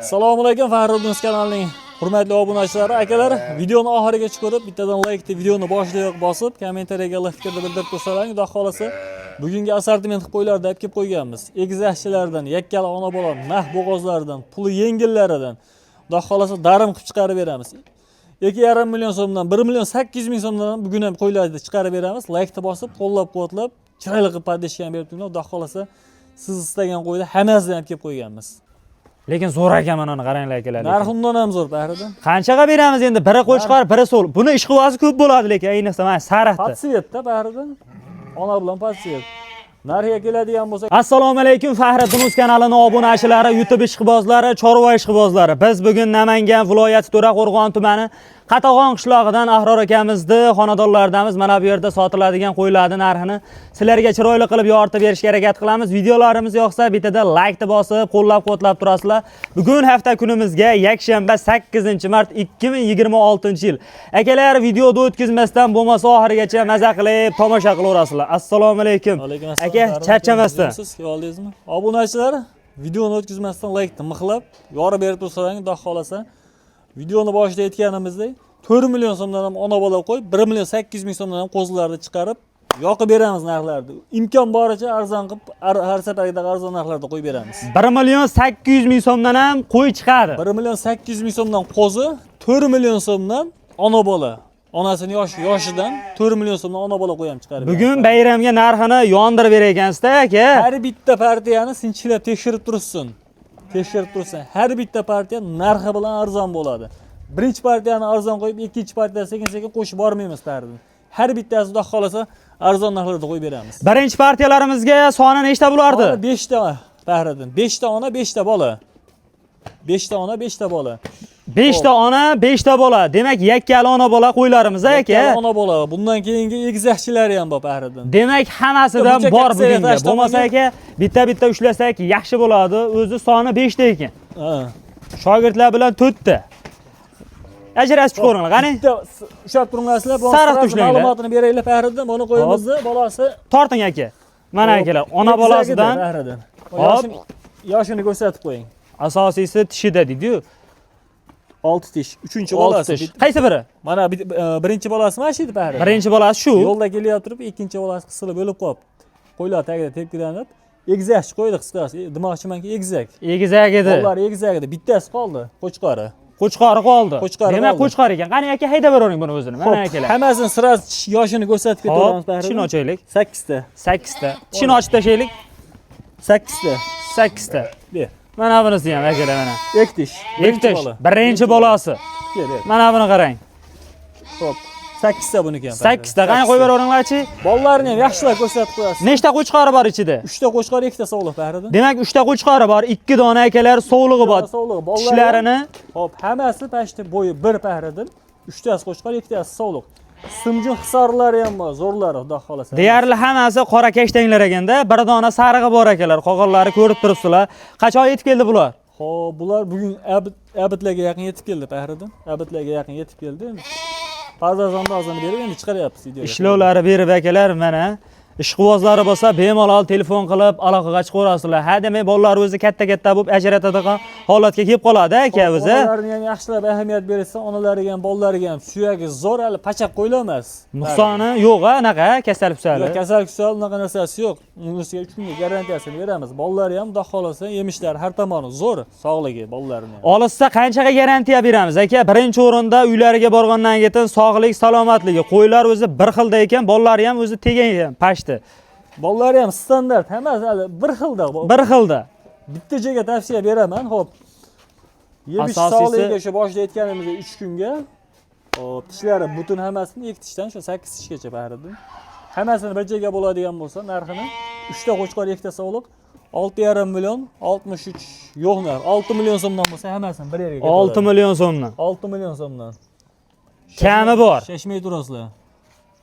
Assalomu alaykum Fahriddin kanalining hurmatli obunachilari, akalar. Videoni oxirigacha ko'rib, bittadan like deb videoni boshidayoq bosib, kommentariyaga fikrni bildirib tursalar, xudo xolasa bugungi assortiment qilib qo'ylarda olib kelib qo'yganmiz. Egizakchilardan, yakkala ona bola, nah bo'g'ozlardan, puli yengillaridan xudo xolasa darim qilib chiqarib beramiz. 2,5 million so'mdan 1 million 800 ming so'mdan bugun ham qo'ylarni chiqarib beramiz. Like ni bosib, qo'llab-quvvatlab, chiroyli qilib podeshgan berib turibmiz. Xudo xolasa siz istagan qo'yni hammasidan olib kelib qo'yganmiz. Lekin zo'r ekan mana uni qaranglar akalar. Narxi undan ham zo'r Fahriddin. Qanchaga beramiz endi? Biri qo'y chiqar, biri so'l. Buni ishqibozi ko'p bo'ladi lekin ayniqsa mana sariqda. Patsiyetda Fahriddin. Ona bilan patsiyet. Narxiga keladigan bo'lsa, Assalomu alaykum Fahriddin kanalining obunachilari, YouTube ishqibozlari, chorva ishqibozlari. Biz bugun Namangan viloyati To'raqo'rg'on tumani Qatag'on qishlog'idan Ahror akamizni xonadonlaridamiz. Mana bu yerda sotiladigan qo'ylarning narxini sizlarga chiroyli qilib yoritib berishga harakat qilamiz. Videolarimiz yoqsa bitada like ni bosib, qo'llab-quvvatlab turasizlar. Bugun hafta kunimizga yakshanba 8-mart 2026-yil. Akalar, videoni o'tkazmasdan bo'lmasa oxirigacha maza qilib, tomosha qilaverasizlar. Assalomu alaykum. Aka, charchamasdan. Siz oldingizmi? Obunachilar, videoni o'tkazmasdan like ni mixlab, yorib berib tursalar, xudo xolasa videoni boshida aytganimizdek 4 million so'mdan ham ona bola qo'yib, 1 million 800 ming so'mdan ham qo'zlarni chiqarib, yoqib beramiz narxlarni. Imkon boricha arzon qilib, har safargidagi arzon narxlarda qo'yib beramiz. 1 million 800 ming so'mdan ham qo'y chiqadi. 1 million 800 ming so'mdan qo'zi, 4 million so'mdan ona bola. Onasini yoshidan 4 million so'mdan ona bola qo'yam chiqarib. Bugun bayramga narxini yondirib berar ekansizda aka. Har bitta partiyani sinchilab tekshirib tursin. Har bitta partiya narxi bilan arzon bo'ladi. Birinchi partiyani arzon qo'yib, ikkinchi partiyani sekin-sekin qo'shib bormaymiz Fahriddin. Har bittasi xudo xolasa arzon narxlarda qo'yib beramiz. Birinchi partiyalarimizga soni nechta bo'lardi? 5 ta Fahriddin. 5 ta ona, 5 ta bola. 5 ta ona, 5 ta bola. 5 ta ona, 5 ta bola. Demak, yakkala ona bola qo'ylarimiz aka. Yakkala ona bola. Bundan keyingi egizakchilari ham bor Fahriddin. Demak, hammasidan bor bugunga. Bo'lmasa aka, bitta ushlasak yaxshi bo'ladi. O'zi soni 5 ta ekan. Ha. Shogirdlar bilan 4 ta. Ajrasib chiqaringlar, qani? Ushlab turinglar, ma'lumotini beraylik Fahriddin. Buni qo'yimizni bolasi torting aka. Mana akalar, ona bolasidan Fahriddin. Yoshini ko'rsatib qo'ying. Asosiysi tishida deydi-yu. 6 tish. 3-bolasi. Qaysi biri? Mana birinchi bolasi mana shu edi Fahriddin. Birinchi bolasi shu. Yo'lda kelyapti turib, ikkinchi bolasi qisilib o'lib qolibdi. Qo'ylar tagida tepkilanib, egizakchi qo'ydi qisqasi. Demoqchimanki, egizak. Egizak edi. Ular egizak edi. Bittasi qoldi, qo'chqori. Qo'chqori qoldi. Demak, qo'chqori ekan. Qani aka, haydab beravering buni o'zini. Mana akalar. Hammasini sirasi yoshini ko'rsatib ketaveramiz Fahriddin. Tishini ochaylik. 8 ta. 8 ta. Tishini ochib tashlaylik. 8 ta. 8 ta. Ber. Mana bunisi ham akalar mana. Ektish. Birinchi bolasi. Mana buni qarang. Xo'p. 8 ta buniki ham. 8 ta. Qani qo'yib beraveringlarchi? Bolalarni ham yaxshilab ko'rsatib qo'yasiz. Nechta qo'chqori bor ichida? 3 ta qo'chqori, 2 ta sovliq Fahriddin. Demak, 3 ta qo'chqori bor, 2 dona akalar sovlig'i bor. Tishlarini. Xo'p, hammasi pashti bo'yi 1 Fahriddin. 3 tasi qo'chqori, 2 tasi sovliq. Simjin hisarlari ham bor, zo'rlari, xudo xolasa. Deyarli hammasi qora kashtanglar ekanda, bir dona sarig'i bor akalar. Qog'onlari ko'rib turibsizlar. Qachon yetib keldi bular? Xo'p, bular bugun abidlarga yaqin yetib keldi Fahriddin. Abidlarga yaqin yetib keldi. Farzandni ozini berib endi chiqaryapmiz videoga. Ishlovlari berib akalar mana. Ishqibozlari bo'lsa bemalol telefon qilib aloqaga chiqaverasizlar. Ha, demak, bolalar o'zi katta bo'lib ajratadigan holatga kelib qoladi aka o'zi. Onalarga ham yaxshilab ahamiyat bersa, onalariga ham, bolalariga ham suyagi zo'r, hali pachaq qo'ylar emas. Nuqsoni yo'q, anaqa kasal-kusali. Yo'q, kasal-kusal unaqa narsasi yo'q. Unisiga 3 kunga garantiyasini beramiz. Bolalari ham xudo xolasa yemishlari har tomoni zo'r, sog'ligi bolalarining. Olishsa qanchaga garantiya beramiz aka? Birinchi o'rinda uylariga borgandan keyin sog'lik, salomatligi. Qo'ylar o'zi bir xilda ekan, bolalari ham o'zi tegan ekan, pashti. Bolalari ham standart, hammasi hali bir xilda. Bir xilda. Bitta joyga tavsiya beraman, xo'p. Yemish sog'ligiga shu boshida aytganimizdek 3 kunga. Xo'p, tishlari butun hammasini 2 tishdan shu 8 tishgacha Fahriddin. Hammasini bir joyga bo'ladigan bo'lsa, narxini 3 ta qo'chqor, 2 ta sog'liq 6,5 million, 63 yo'q narx. 6 million so'mdan bo'lsa hammasini bir yerga keladi. 6 million so'mdan. 6 million so'mdan. Kami bor. Shashmay turasizlar.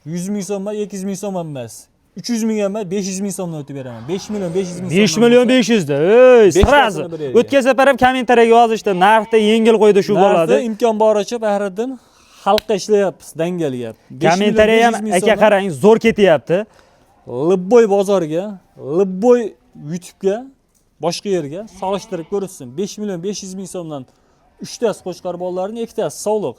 100 ming so'm, 200 ming so'm emas. 300 ming emas, 500 ming so'mdan o'tib beraman. 5 million 500 ming so'm. 5 million 500 da. Ey, sirazi. O'tgan safar ham kommentariyaga yozishdi, narxda yengil qo'ydi shu bo'ladi. Narxda imkon boricha Fahriddin xalqqa ishlayapmiz, dangalga. Kommentariya ham aka qarang, zo'r ketyapti. Libboy bozorga, Libboy YouTube'ga boshqa yerga solishtirib ko'rishsin. 5 million 500 ming so'mdan 3 tasi qo'chqor bolalarning, 2 tasi sog'liq.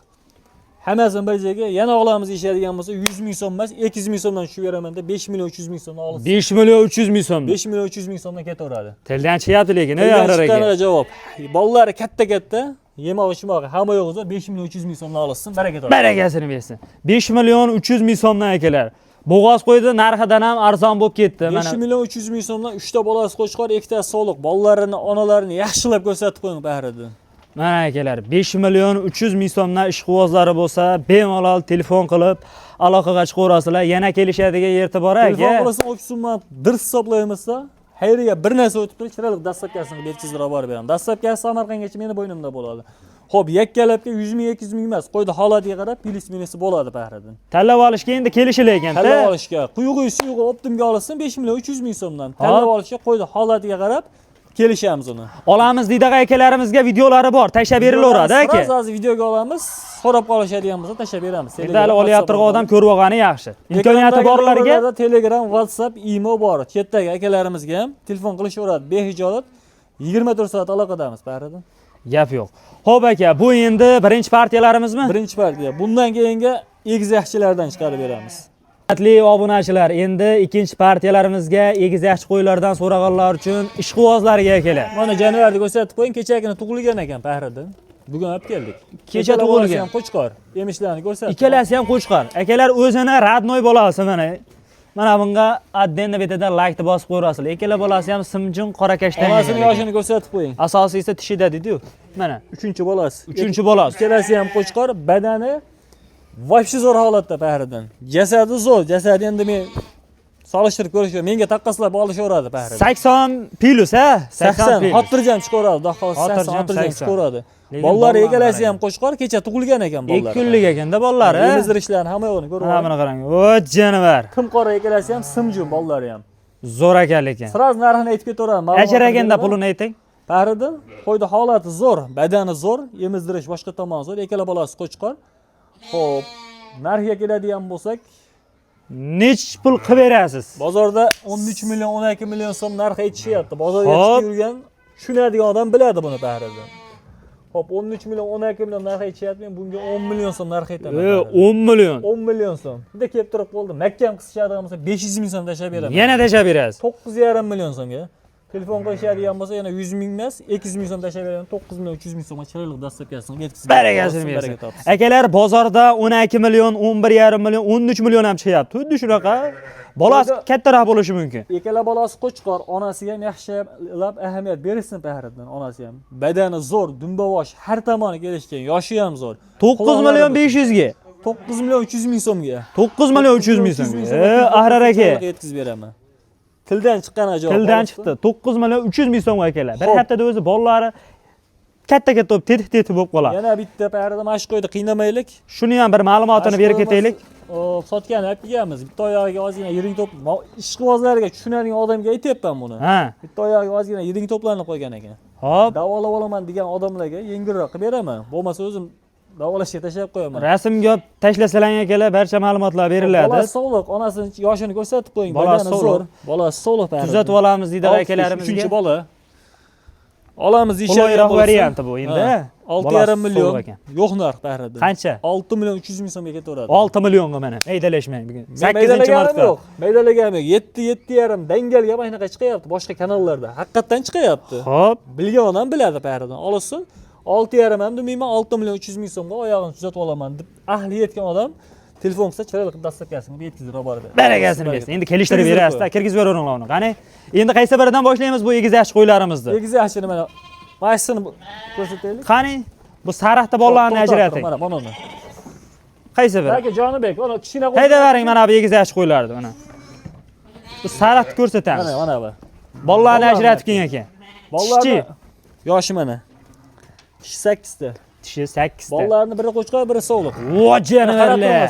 Hammasini bir joyga yana olamiz deyishadigan bo'lsa 100 ming so'm emas, 200 ming so'mdan tushib beraman deb 5 million 300 ming so'mdan olasiz. 5 million 300 ming so'm. 5 million 300 ming so'mdan ketaveradi. Tildan chiqyapti lekin, Ahrar aka. Chiqqaniga javob. Bolalari katta-katta, yemoq ichmoq hamma yo'g'ida 5 million 300 ming so'mdan olasiz, baraka topasiz. Barakasini bersin. 5 million 300 ming so'mdan akalar. Bo'g'oz qo'ydi, narxidan ham arzon bo'lib ketdi. 5 million 300 ming so'mdan 3 ta bolasi qo'chqor, 2 ta sog'liq. Bolalarini, onalarini yaxshilab ko'rsatib qo'ying Bahrida. Mana akalar, 5 million 300 ming so'mdan ishqibozlari bo'lsa, bemalol telefon qilib aloqaga chiqaverasizlar. Yana kelishadigan yerda bor aka. Telefon qilasam, olib summa dir hisoblaymiz-da. Xayriga bir narsa o'tib turib, chiroyli dastlabkasini betkizib olib beraman. Dastlabkasi Samarqandgacha meni bo'ynimda bo'ladi. Xo'p, yakkalabga 100 ming 200 ming emas, qo'ydi holatiga qarab plyus minusi bo'ladi Bahriddin. Tanlab olishga endi kelishilgan ekanda. Tanlab olishga, quyug'i optimga olsin 5 million 300 ming so'mdan. Tanlab olishga qo'ydi holatiga qarab kelishamiz uni. Olamiz deydigan akalarimizga videolari bor, tashlab berilaveradi aka. Hozir videoga olamiz, so'rab qolishadigan bo'lsa tashlab beramiz. Endi hali olyapti odam ko'rib olgani yaxshi. Imkoniyati borlarga Telegram, WhatsApp, imo bor. Chetdagi akalarimizga ham telefon qilishaveradi behijolat. 24 soat aloqadamiz Bahriddin. Gap yo'q. Xo'p aka, bu endi birinchi partiyalarimizmi? Birinchi partiya. Bundan keyingi egiz yaxshilardan chiqarib beramiz. Hurmatli obunachilar, endi ikkinchi partiyalarimizga egiz yaxshi qo'ylardan so'raganlar uchun ishqibozlarga akalar. Mana jonivorni ko'rsatib qo'ying, kechagina tug'ilgan ekan Bahriddin. Bugun olib keldik. Kecha tug'ilgan. Qo'chqor. Emishlarni ko'rsatib. Ikkalasi ham qo'chqor. Akalar o'zini radnoy bolasi mana. Mana bunga addenni betidan like bosib qo'yasizlar. Ikkala bolasi ham simjun qorakashdan. Onasining yoshini ko'rsatib qo'ying. Asosiysi tishida dedi-yu. Mana 3-bolasi. 3-bolasi. Ikkalasi ham qo'chqor, badani voобще zo'r holatda Bahriddin. Jasadi zo'r, jasadi endi men solishtirib ko'rishim, menga taqqaslab olishaveradi Bahriddin. 80 plus ha? 80 xotirjam chiqaradi, dahosi 80 xotirjam chiqaradi. Bolalar egalasi ham qo'chqor, kecha tug'ilgan ekan bolalar. 2 kunlik ekanda bolalar. Emizdirishlarni hamma yo'qni ko'rib mana buni qarang. O jonivar. Kim qora egalasi ham simjun bolalari ham. Zo'r ekan lekin. Siz narxini aytib ketaveraman. Ajraganda pulini ayting. Bahriddin, qo'ydi holati zo'r, badani zo'r, emizdirish boshqa tomoni zo'r, ikkala bolasi qo'chqor. Xo'p, narxga keladigan bo'lsak, nech pul qilib berasiz? Bozorda 13 million, 12 million so'm narx aytishyapti. Bozorga chiqib yurgan tushunadigan odam biladi buni Bahriddin. Xo'p, 13 million, 12 million narx aytishyapti. Men bunga 10 million so'm narx aytaman. 10 million. 10 million so'm. Bunday kelib turib qoldi. Makkam qisishadigan bo'lsa 500 ming so'm tashlab beraman. Yana tashlab berasiz. 9,5 million so'mga. Telefon qilishadigan bo'lsa yana 100 ming emas, 200 ming so'm tashlab beraman. 9 million 300 ming so'mga chiroyli dastlabkasini yetkazib barakasini bersin. Akalar, bozorda 12 million, 11,5 million, 13 million ham chiqyapti. Xuddi shunaqa. Bolasi kattaroq bo'lishi mumkin. Ikkala bolasi qo'chqor, onasiga ham yaxshilab ahamiyat bersin Bahriddin, onasi ham. Badani zo'r, dumbavosh, har tomoni kelishgan, yoshi ham zo'r. 9 million 500 ga. 9 million 300 ming so'mga. 9 million 300 ming so'mga. Ahrar aka. Yetkazib beraman. Tildan chiqqan javob. Tildan chiqdi. 9 million 300 ming so'm akalar. Bir haftada o'zi bolalari katta-katta bo'lib, tetik-tetik bo'lib qoladi. Yana bitta Bahriddin mana shu qo'yda qiynamaylik. Shuni ham bir ma'lumotini berib ketaylik. Sotgan olib kelganmiz. Bitta oyog'iga ozgina yiring to'p, ishqibozlarga tushunadigan odamga aytyapman buni. Ha. Bitta oyog'iga ozgina yiring to'plarni qo'ygan ekan. Hop. Davolab olaman degan odamlarga yengilroq qilib beraman. Bo'lmasa o'zim davolashga tashlab qo'yaman. Rasmga tashlasalar akalar barcha ma'lumotlar beriladi. Bolasi sog'liq, onasining yoshini ko'rsatib qo'ying. Bolasi zo'r. Bolasi sog'liq Bahriddin. Tuzatib olamiz deydi akalarimizga. 3-bola. Olamiz deyishadigan bo'lsa. varianti bu endi. 6,5 million. Yo'q narx Bahriddin. Qancha? 6 million 300 ming so'mga ketaveradi. 6 millionga mana. Maydalashmang bugun. 8-marta. Yo'q. Maydalagan yo'q. 7,5 dangalga mana shunaqa chiqyapti boshqa kanallarda. Haqiqatan chiqyapti. Xo'p. Bilgan odam biladi Bahriddin. Olsin. 6,5 ham demayman, 6 million 300 ming so'mga oyog'ini tuzatib olaman deb ahli yetgan odam telefon qilsa chiroyli qilib dastlabkasini yetkazib yuboradi. Barakasini bersin. Endi kelishtirib berasiz-da, kirgizib beravering uni. Qani? Endi qaysi biridan boshlaymiz bu egiz yaxshi qo'ylarimizni? Egiz yaxshini mana maysini ko'rsataylik. Qani? Bu sariqda bolalarni ajrating. Mana uni. Qaysi biri? Aka Jonibek, mana kichkina qo'y. Hayda bering mana bu egiz yaxshi qo'ylarni mana. Bu sariqni ko'rsatamiz. Mana bu. Bolalarni ajratib keling aka. Bolalarni yoshi mana. Tishi 8 ta. Tishi 8 ta. Bolalarni biri qo'chqor, biri sog'liq. Vo jonivorlar.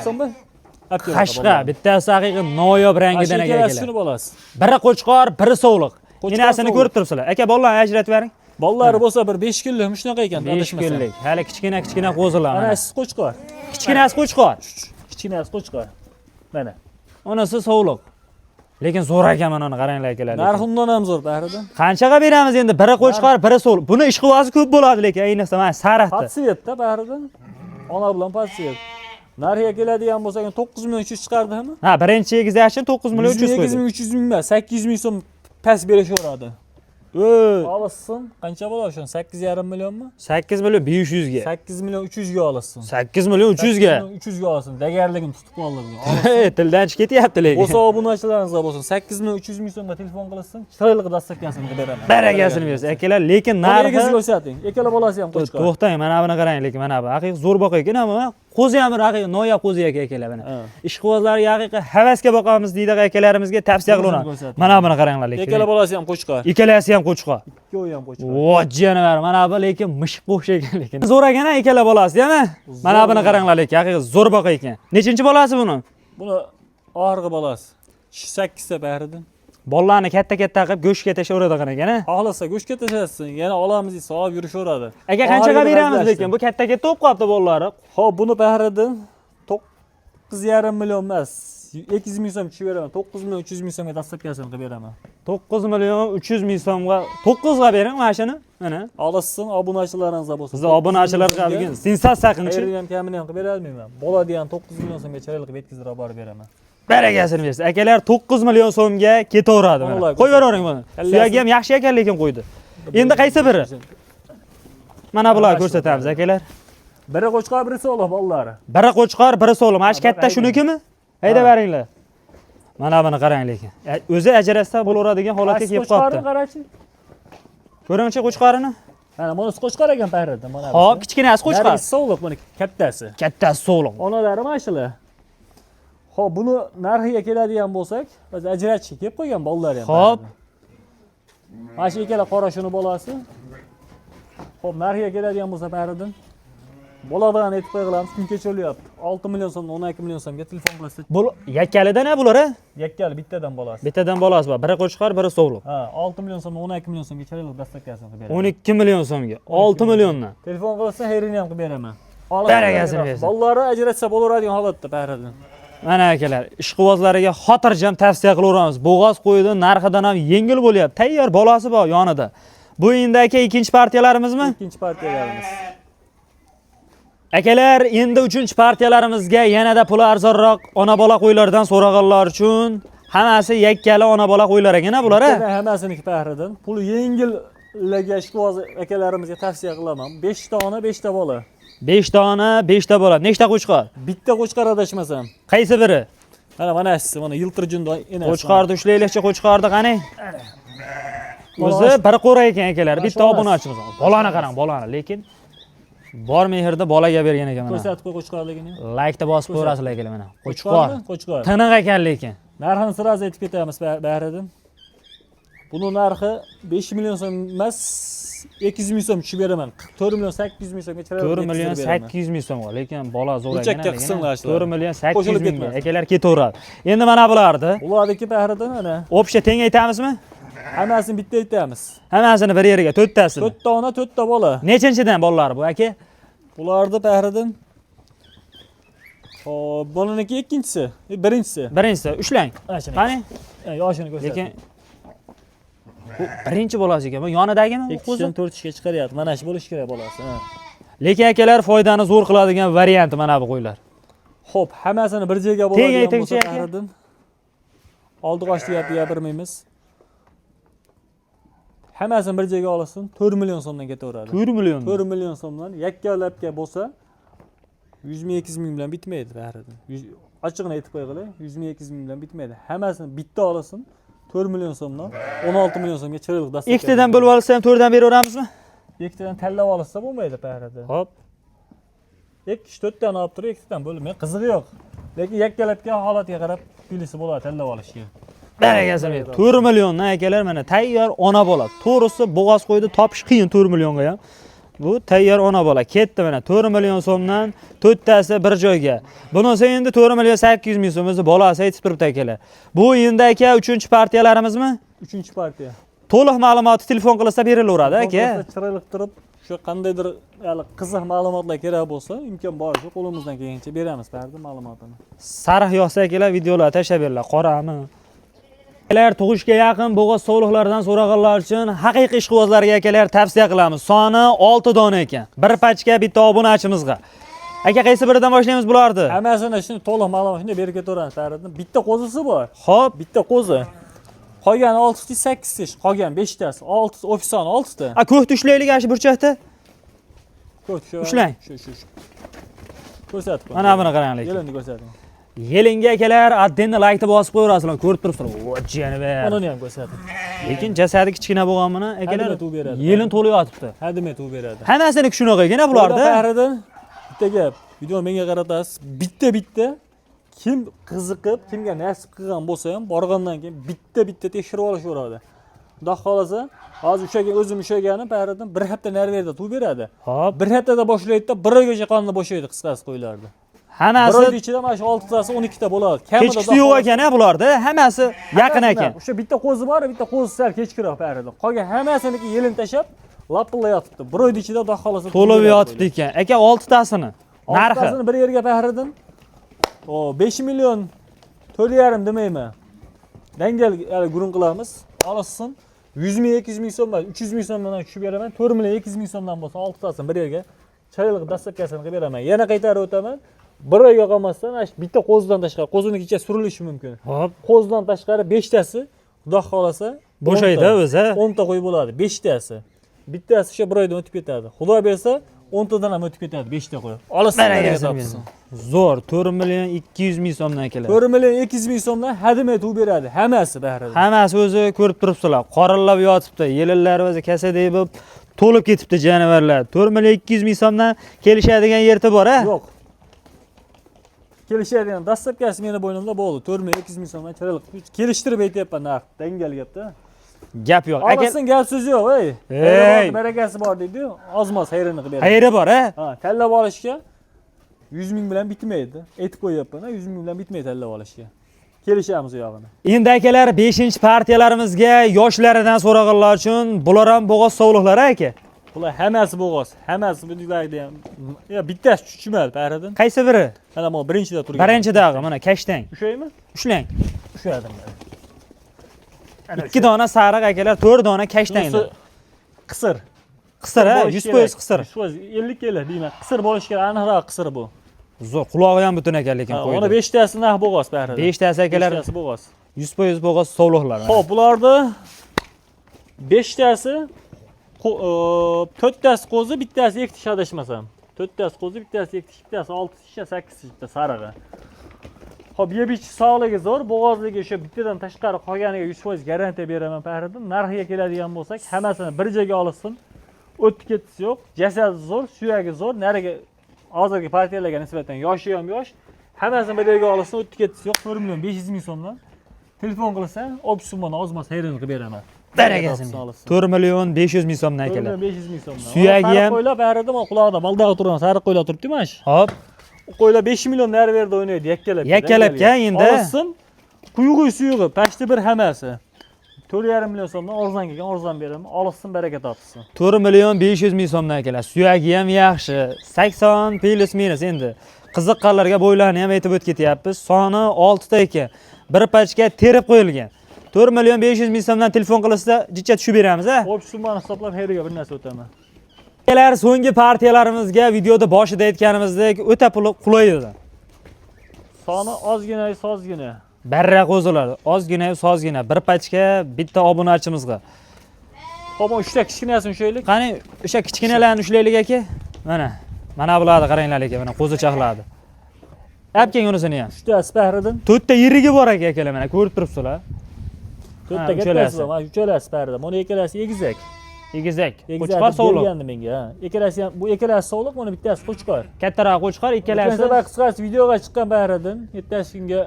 Qashqa, bittasi haqiqiy noyob rangidan akalar. Shuni bolasi. Biri qo'chqor, biri sog'liq. Enasini ko'rib turibsizlar. Aka bolalarni ajratib bering. Bolalari bo'lsa bir 5 kunlik shunaqa ekan, 5 kunlik. Hali kichkina qo'zilar. Mana siz qo'chqor. Kichkinasi qo'chqor. Kichkinasi qo'chqor. Mana. Onasi sog'liq. Lekin zo'r ekan mana uni qaranglar akalar. Narxi undan ham zo'r Bahriddin. Qanchaga beramiz endi? Biri qo'chqor, biri so'l. Buni ishqibozi ko'p bo'ladi lekin ayniqsa mana sariqda. Patsiyetda Bahriddin. Ona bilan patsiyet. Narxiga keladigan bo'lsa 9 million 300 chiqardimi? Ha, birinchi egizashni 9 million 300 qo'ydi. 8 ming 300 ming emas, 800 ming so'm pas berishaveradi. Oy, Olsin, qancha bo'ladi shun? 8,5 millionmi? 8 million 500 ga. 8 million 300 ga olsin. 8 million 300 ga. 300 ga olsin. Dagarligim tutib qoldim. Tildan chiqib ketyapti lekin. Bo'lsa obunachilaringizga bo'lsin. 8 million 300 ming so'mga telefon qilsin, chiroyli dastakasini beraman. Baragasini bersin. Akalar, lekin narxi ko'rsating. Ikkala bolasi ham qo'chqor. To'xtang, mana buni qarang lekin mana bu. Haqiqiy zo'r boqa ekan, ama qo'zi ham haqiqiy noyob qo'zi ekan akalar mana. Ishqibozlarga haqiqiy havasga boqamiz deydi akalarimizga tavsiya qilaman. Mana buni qaranglar lekin. Ikkala bolasi ham qo'chqor. Ikkalasi ham qo'chqor. Ikkovi ham qo'chqor. Vojjanalar, mana bu lekin mushuk o'xshagan lekin. Zo'r ekan ikkala bolasi, mi? Mana buni qaranglar lekin, haqiqiy zo'r boqa ekan. Nechinchi bolasi buni? Buni oxirgi bolasi. 8 ta Bahriddin. Bolalarni katta-katta qilib go'shtga tashaveradigan ekan. Xohlasa go'shtga tashlatsin, yana olamiz desa olib yurishaveradi. Aka qanchaga beramiz lekin? Bu katta-katta bo'lib qolibdi bolalari. Xo'p, buni Bahriddin 9,5 million emas. 200 ming so'm tushib beraman. 9 million 300 ming so'mga dastlabkasini qilib beraman. 9 million 300 ming so'mga 9 ga bering mana shuni. Mana. Olsin, obunachilaringiz bo'lsa. Biz obunachilar qilgan sensatsiya qilingchi. Eri ham kamini ham qilib bera olmayman. Bo'ladi ham 9 million so'mga chiroyli qilib yetkazib borib beraman. Baragasini bersin. Akalar 9 million so'mga ketaveradi mana. Qo'yavering buni. Suyagi ham yaxshi ekan lekin qo'ydi. Endi qaysi biri? Mana bular ko'rsatamiz akalar. Biri qo'chqor, biri so'liq bolalari. Biri qo'chqor, biri so'liq. Mana shu katta shunikimi? Hayda beringlar. Mana buni qarang lekin. O'zi ajratsa bo'laveradigan holatga kelib qolibdi. Qarachi. Ko'ringchi qo'chqorini. Mana bunisi qo'chqor ekan Bahriddin, mana. Hop, kichkinasi qo'chqor. So'liq buni kattasi. Kattasi so'liq. Onalari mana shular. Xo'p, buni narxiga keladigan bo'lsak, biz ajratishga kelib qo'ygan bolalar ham. Xo'p. Mana shu ikkala qora shuni bolasi. Xo'p, narxiga keladigan bo'lsa Bahriddin, boladan aytib qo'yganimiz kun kechiryapti. 6 million so'm, 12 million so'mga telefon qilasiz. Bu yakkalidan bular, a? Yakkali bittadan bolasi. Bittadan bolasi bor. Biri qo'chqor, biri so'liq. Ha, 6 million so'm, 12 million so'mga chiroyli dastakasini qilib beraman. 12 million so'mga. 6 milliondan. Telefon qilsa, herini ham qilib beraman. Baragasini bersin. Bolalari ajratsa bo'laveradigan holatda Bahriddin. Mana akalar, ishqibozlariga xotirjam tavsiya qilaveramiz. Bo'g'oz qo'ydi, narxidan ham yengil bo'lyapti. Tayyor bolasi bor yonida. Bu endi aka ikkinchi partiyalarimizmi? Ikkinchi partiyalarimiz. Akalar, endi uchinchi partiyalarimizga yanada puli arzonroq ona bola qo'ylardan so'raganlar uchun hammasi yakkali ona bola qo'ylar ekan bular, a? Hammasiniki Bahriddin. Puli yengillarga ishqiboz akalarimizga tavsiya qilaman. 5 ta ona, 5 ta bola. 5 ta ona, 5 ta bola. Nechta qo'chqor? Bitta qo'chqor adashmasam. Qaysi biri? Mana shu, mana yiltirjunda enas. Qo'chqorni ushlaylikchi qo'chqorni qani? O'zi bir qo'ra ekan akalar. Bitta obunachimiz. Bolani qarang, bolani, lekin bor mehrda bolaga bergan ekan mana. Ko'rsatib qo'y qo'chqorligini. Laykda bosib ko'rasizlar akalar mana. Qo'chqor. Qo'chqor. Tiniq ekan lekin. Narxini sirasi aytib ketamiz Bahriddin. Buni narxi 5 million so'm emas, 200 ming so'm tushib beraman. 4 million 800 ming so'mga chiroyli. 4 million 800 ming so'mga, lekin bola zo'r ekan. Burchakka qisinglar shular. 4 million 800 ming. Akalar ketaveradi. Endi mana bularni ularniki Bahriddin ana. O'psha teng aytamizmi? Hammasini bitta aytamiz. Hammasini bir yerga, 4 tasini. 4 ta ona, 4 ta bola. Nechinchidan bolalar bu aka? Bularni Bahriddin. Xo'p, buniki ikkinchisi, birinchisi. Birinchisi, ushlang. Qani? Yoshini ko'rsating. Lekin bu birinchi bolasi ekan. Bu yonidagimi? 2dan 4ga chiqaryapti. Mana shu bo'lishi kerak bolasi. Lekin akalar foydani zo'r qiladigan variant mana bu qo'ylar. Xo'p, hammasini bir joyga bo'ladigan bo'lsa Bahriddin. Oldi qochdi gapirmaymiz. Hammasini bir joyga olsin, 4 million so'mdan ketaveradi. 4 million. 4 million so'mdan yakkalabga bo'lsa 100 ming 200 ming bilan bitmaydi Bahriddin. Ochiqni aytib qo'yinglar, 100 ming 200 ming bilan bitmaydi. Hammasini bitta olsin, 4 million so'mdan 16 million so'mga chiroyli dastak. Ikkitadan bo'lib olsa ham 4 dan beraveramizmi? Ikkitadan tanlab olsa bo'lmaydi Bahriddin. Xo'p. 2-4 dan olib turib, ikkitadan bo'lmaydi. Qizig'i yo'q. Lekin yakkalabga holatiga qarab pulisi bo'ladi tanlab olishga. Baragasini berdi. 4 milliondan akalar mana tayyor ona bola. To'g'risi bo'g'oz qo'ydi, topish qiyin 4 millionga ham. Bu tayyor ona bola. Ketdi mana 4 million so'mdan 4 tasi bir joyga. Bunisi endi 4 million 800 ming so'm o'zi bolasi aytib turibdi akalar. Bu endi aka 3-partiyalarimizmi? 3-partiya. To'liq ma'lumotni telefon qilsa berilaveradi aka. Chiroyli turib, shu qandaydir qiziq ma'lumotlar kerak bo'lsa, imkon boricha qo'limizdan kelgancha beramiz Bahriddin ma'lumotini. Sariq yoqsa akalar videolar tashlab beringlar. Qorami. Akalar tug'ishga yaqin bo'g'oz sovliqlardan so'raganlar uchun haqiqiy ishqibozlarga akalar tavsiya qilamiz. Soni 6 dona ekan. Bir pachka bitta obunachimizga. Aka qaysi biridan boshlaymiz bularni? Hammasini shuni to'liq ma'lumot shunday berib ketaveramiz Fariddin. Bitta qo'zisi bor. Xo'p, Bitta qo'zi. Qolgani 6 ta 8 tish, qolgan 5 tasi. 6 ofisan 6 ta. ko'hni ushlaylik ana shu burchakda. Ushlang. Shu. Ko'rsatib qo'y. Mana buni qaranglar. Yelini ko'rsating. Yelinga akalar addenni like bosib qo'yaverasizlar. Ko'rib turibsizlar. O, janivar. Uni ham ko'rsating. Lekin jasadi kichkina bo'lganmini akalar Hademay tuv beradi. yelin to'lib yotibdi. Hademay tuv beradi. Hammasini shunaqa ekan bularda. Fariddin bitta gap. Video menga qaratasiz. Bitta kim qiziqib, kimga nasib qilgan bo'lsa ham borgandan keyin bitta tekshirib olishaveradi. Xudo xolasa, hozir o'zim ushlaganim Fariddin bir hafta narverda tuv beradi. Hop, Bir haftada boshlaydi-da, bir oygacha qonni bo'shaydi qisqasi qo'ylardi. Bir hammasi oy ichida mana shu 6 tasi 12 ta bo'ladi. kechkisi yo'q ekan bularda. Hammasi yaqin ekan. O'sha bitta qo'zi bor, bitta qo'zi sal kechkiroq Fariddin. Qolgan hammasiniki yelin tashab, lapillab yotibdi. Bir oy ichida Xudo xolasa To'lib yotibdi ekan. Aka 6 tasini narxi. Narxi bir yerga Fariddin. O 5 million 4,5 demayman. Dangal gurun qilamiz. Olsin. 100 ming 200 ming so'm, 300 ming so'mdan tushib beraman. 4 million 200 ming so'mdan bo'lsa 6 tasini bir yerga chayliq dastlabkasini qilib beraman. Yana qaytarib o'taman. Bir oyga qolmasdan mana shu bitta qo'zidan tashqari, qo'zining ichiga surilishi mumkin. Hop, Qo'zidan tashqari 5 tasi Xudo xolasa bo'shaydi o'zi. 10 ta qo'y bo'ladi, 5 tasi. Bittasi o'sha bir oydan o'tib ketadi. Xudo bersa 10 tadan ham o'tib ketadi 5 ta qo'y. Olasiz. Zo'r 4 million 200 ming so'mdan akalar. 4 million 200 ming so'mdan hademay tuv beradi. Hammasi baribir. Hammasi o'zi ko'rib turibsizlar. Qorillab yotibdi. Yelillari o'zi kasadek bo'lib to'lib ketibdi jonivorlar. 4 million 200 ming so'mdan kelishadigan yerda bor-a? Yo'q. Kelishadigan dastlabkasi meni bo'ynimda bo'ldi. 4 million 200 ming so'mdan chiroyli kelishtirib aytyapman narx. Dangal gapda. Gap yo'q. Olasin gap so'z yo'q, ey. Ey. Barakasi bor deydi. Ozmoz hayrini qilib beradi. Hayri bor-a? Ha, tanlab olishga 100 ming bilan bitmaydi. Aytib qo'yapman, 100 ming bilan bitmaydi tanlab olishga. Kelishamiz u yog'ini. Endi akalar 5-partiyalarimizga yoshlaridan so'raganlar uchun bular ham bo'g'oz sovliqlari aka. Bular hammasi bo'g'oz. Hammasi bunday ham. Ya bittasi chuchmal Fariddin. Qaysi biri? Mana bu birinchida turgan. Birinchidagi mana kashtang. Ushlaymi? Ushlang. Ushladim. 2 dona sariq akalar, 4 dona kashtang. Qisir. Qisir ha, 100% qisir. 50 kilo deyman. Qisir bo'lishi kerak, aniqroq qisir bu. Zo'r, qulog'i ham butun ekan lekin qo'ydi. Ona 5 tasi naq bo'g'oz Fariddin. 5 tasi akalar 5 tasi bo'g'oz. 100% bo'g'oz sovliqlar. Xo'p, bularda 5 tasi 4 tasi qo'zi, bittasi ektish adashmasam. 4 tasi qo'zi, bittasi ektish, bittasi 6 tish, 8 tishda sarig'i. Xo'p, yebichi sog'ligi zo'r, bo'g'ozligi o'sha bittadan tashqari qolganiga 100% garantiya beraman Fariddin. Narxiga keladigan bo'lsak, hammasini bir joyga olsin. O'tib ketisi yo'q, jasadi zo'r, suyagi zo'r, nariga hozirgi partiyalarga nisbatan yoshi ham yosh. Hammasini bir joyga olsin, o'tib ketisi yo'q. 4 million 500 ming so'mdan telefon qilsa, o'p summani ozmas hayron qilib beraman. Barakasi. 4 million 500 ming so'mdan 4 akalar. million 500 ming so'mdan. Suyagi ham qo'ylab Fariddin quloqda baldag'i turgan sariq qo'ylar turibdi mana shu. hop, Qo'ylar 5 million narverda o'ynaydi yakkalab. Yakkalabga endi. Olsin. Quyug'i suyug'i, pashti bir hammasi. 4,5 million so'mdan arzon kelgan, arzon beraman. Olsin, baraka topsin. 4 million 500 ming so'mdan akalar. Suyagi ham yaxshi. 80 plus minus endi. Qiziqqanlarga bo'ylarini ham aytib o'tib ketyapmiz. Soni 6 ta ekan. Bir pachka terib qo'yilgan. 4 million 500 ming so'mdan telefon qilsa, jicha tushib beramiz a? O'p summani hisoblab heriga bir narsa o'taman. Akalar, so'nggi partiyalarimizga videoda boshida aytganimizdek o'ta qulay edi. Soni ozgina, sozgina. Barra qo'zilar, ozgina, sozgina, bir pachka bitta obunachimizga. Xo'p, 3 ta kichkinasini ushlaylik. Qani, o'sha kichkinalarni ushlaylik aka. Mana bularni qaranglar aka, mana qo'zi chaqladi. Olib keling unisini ham. 3 ta Fariddin. 4 ta yirigi bor aka akalar, mana ko'rib turibsizlar. 4 ta kattasi bor, mana uchalasi Fariddin. Buni ikkalasi egizak. Egizak. Qo'chqor sovliq. Bergandi menga, ha. Ikkalasi ham, bu ikkalasi sovliq, buni bittasi qo'chqor. Kattaroq qo'chqor, ikkalasi. Qancha qisqasi videoga chiqqan Fariddin. 7 kunga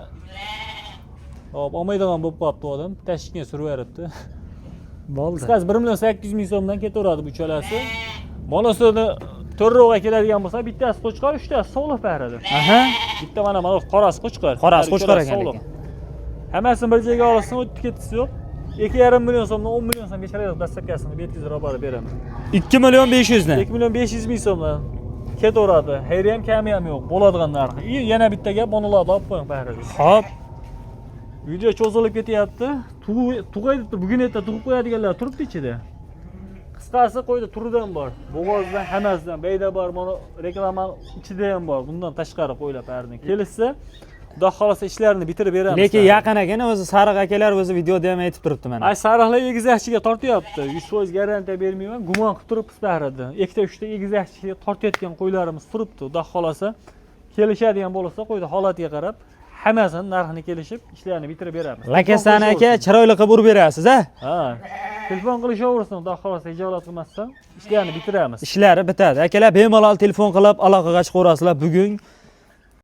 hop, olmaydigan bo'lib qolibdi odam. Tashkentga surib beribdi. Bo'ldi. Qisqasi 1 million 800 ming so'mdan ketaveradi bu uchalasi. Monasini to'rroqqa keladigan bo'lsa, bittasi qo'chqor, 3 tasi sovliq Fariddin. Aha. Bitta mana qorasi qo'chqor. Qorasi qo'chqor ekan lekin. Hammasini bir joyga olsin, o'tib ketisi yo'q. 2,5 million so'mdan 10 million so'mga chiqarib dastlabkasini 700 ro'barga beraman. 2 million 500 dan. 2 million 500 ming so'mdan ketaveradi. Xayri ham kami ham yo'q. Bo'ladigan narxi. Yana bitta gap, monolarni olib qo'ying Fariddin. Xo'p. Video cho'zilib ketyapti. Tug'aydi, bugun erta tug'ib qo'yadiganlar turibdi ichida. Qisqasi qo'ydi turidan bor. Bo'g'ozdan, hammasidan, beyda bor, mana reklama ichida ham bor. Bundan tashqari qo'yilib berdi. Kelishsa, Xudo xolasa ishlarini bitirib beramiz. Lekin yaqinagina o'zi Sariq akalar o'zi videoda ham aytib turibdi mana. Ay sariqlar egizakchiga tortyapti. 100% garantiya bermayman. Gumon qilib turibmiz barida. Ikkita uchta egizakchiga tortayotgan qo'ylarimiz turibdi. Xudo xolasa kelishadigan bo'lsa, qo'ydi holatiga qarab hammasini narxini kelishib ishlarni bitirib beramiz. Lakastan aka chiroyli qilib urib berasiz, a? Ha. Telefon qilishaversin, Xudo xolasa ijolat qilmasdan ishlarni bitiramiz. Ishlari bitadi. Akalar bemalol telefon qilib aloqaga chiqaverasizlar. Bugun